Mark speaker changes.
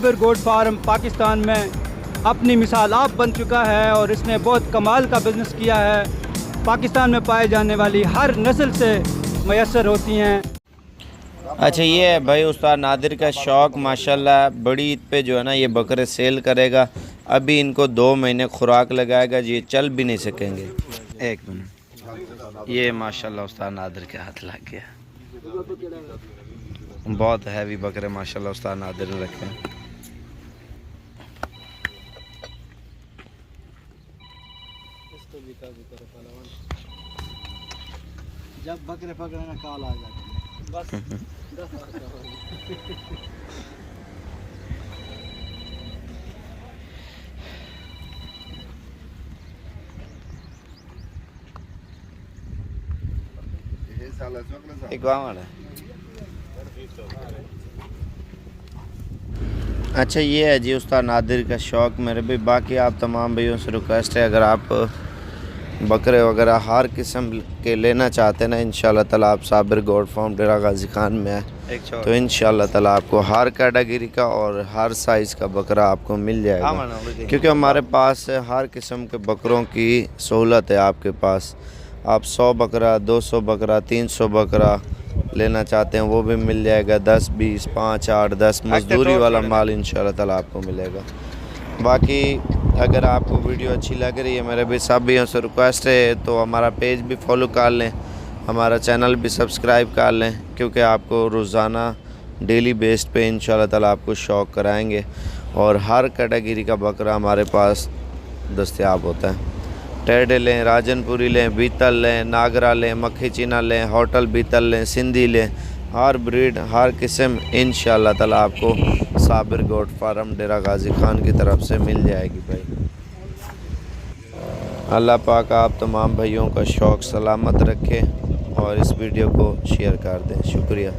Speaker 1: صابر گوٹ form Pakistan میں اپنی مثال آپ بن چکا ہے اور اس نے بہت کمال کا بزنس کیا ہے. پاکستان میں پائے جانے والی ہر نسل سے میسر ہوتی ہیں.
Speaker 2: اچھا یہ ہے بھائی استاد نادر کا شوق ماشاءاللہ. بڑی عید پہ جو ہے نا یہ بکرے سیل کرے گا. ابھی ان کو 2 مہینے خوراک لگائے گا جی، یہ چل بھی نہیں سکیں گے. ایک منٹ، یہ ماشاءاللہ استاد نادر کے ہاتھ لگ گیا. بہت ہیوی بکرے ماشاءاللہ استاد نادر نے رکھے ہیں.
Speaker 3: جب بکرے پکڑنا کال آ جاتی ہے بس.
Speaker 2: ایک وہاں والا ہے. اچھا یہ ہے جی استاد نادر کا شوق میرے بھی. باقی آپ تمام بھائیوں سے ریکویسٹ ہے، اگر آپ بکرے وغیرہ ہر قسم کے لینا چاہتے ہیں نا انشاءاللہ تعالیٰ آپ صابر گوٹ فارم ڈیرہ غازی خان میں ہے تو انشاءاللہ تعالیٰ آپ کو ہر کیٹیگری کا اور ہر سائز کا بکرا آپ کو مل جائے گا، کیونکہ ہمارے پاس ہر قسم کے بکروں کی سہولت ہے. آپ کے پاس آپ 100 بکرا 200 بکرا 300 بکرا لینا چاہتے ہیں وہ بھی مل جائے گا. 10 20 5 8 10 مزدوری والا مال انشاءاللہ تعالیٰ آپ کو ملے گا. باقی اگر آپ کو ویڈیو اچھی لگ رہی ہے میرے بھی سب بھائیوں سے ریکویسٹ ہے تو ہمارا پیج بھی فالو کر لیں، ہمارا چینل بھی سبسکرائب کر لیں، کیونکہ آپ کو روزانہ ڈیلی بیسڈ پہ انشاءاللہ تعالیٰ آپ کو شوق کرائیں گے اور ہر کیٹیگری کا بکرا ہمارے پاس دستیاب ہوتا ہے. ٹیڈے لیں، راجن پوری لیں، بیتل لیں، ناگرا لیں، مکھی چینا لیں، ہوٹل بیتل لیں، سندھی لیں، ہر بریڈ ہر قسم انشاءاللہ تعالیٰ آپ کو صابر گوٹ فارم ڈیرہ غازی خان کی طرف سے مل جائے گی بھائی. اللہ پاک آپ تمام بھائیوں کا شوق سلامت رکھے اور اس ویڈیو کو شیئر کر دیں. شکریہ.